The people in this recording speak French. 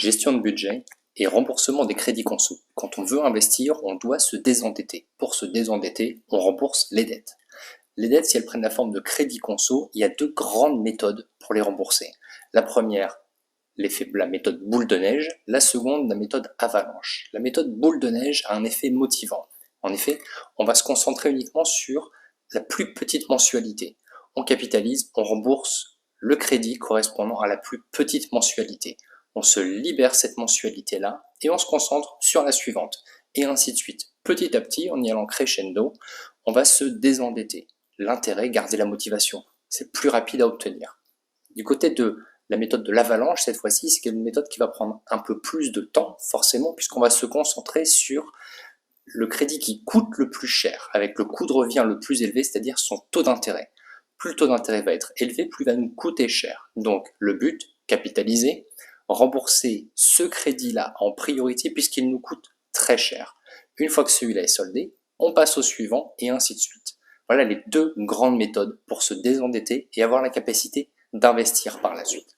gestion de budget et remboursement des crédits conso. Quand on veut investir, on doit se désendetter. Pour se désendetter, on rembourse les dettes. Les dettes, si elles prennent la forme de crédits conso, il y a deux grandes méthodes pour les rembourser. La première, la méthode boule de neige. La seconde, la méthode avalanche. La méthode boule de neige a un effet motivant. En effet, on va se concentrer uniquement sur la plus petite mensualité. On capitalise, on rembourse le crédit correspondant à la plus petite mensualité. On se libère cette mensualité-là et on se concentre sur la suivante. Et ainsi de suite. Petit à petit, en y allant crescendo, on va se désendetter. L'intérêt, garder la motivation. C'est plus rapide à obtenir. Du côté de la méthode de l'avalanche, cette fois-ci, c'est une méthode qui va prendre un peu plus de temps, forcément, puisqu'on va se concentrer sur le crédit qui coûte le plus cher, avec le coût de revient le plus élevé, c'est-à-dire son taux d'intérêt. Plus le taux d'intérêt va être élevé, plus il va nous coûter cher. Donc le but, capitaliser, rembourser ce crédit-là en priorité puisqu'il nous coûte très cher. Une fois que celui-là est soldé, on passe au suivant et ainsi de suite. Voilà les deux grandes méthodes pour se désendetter et avoir la capacité d'investir par la suite.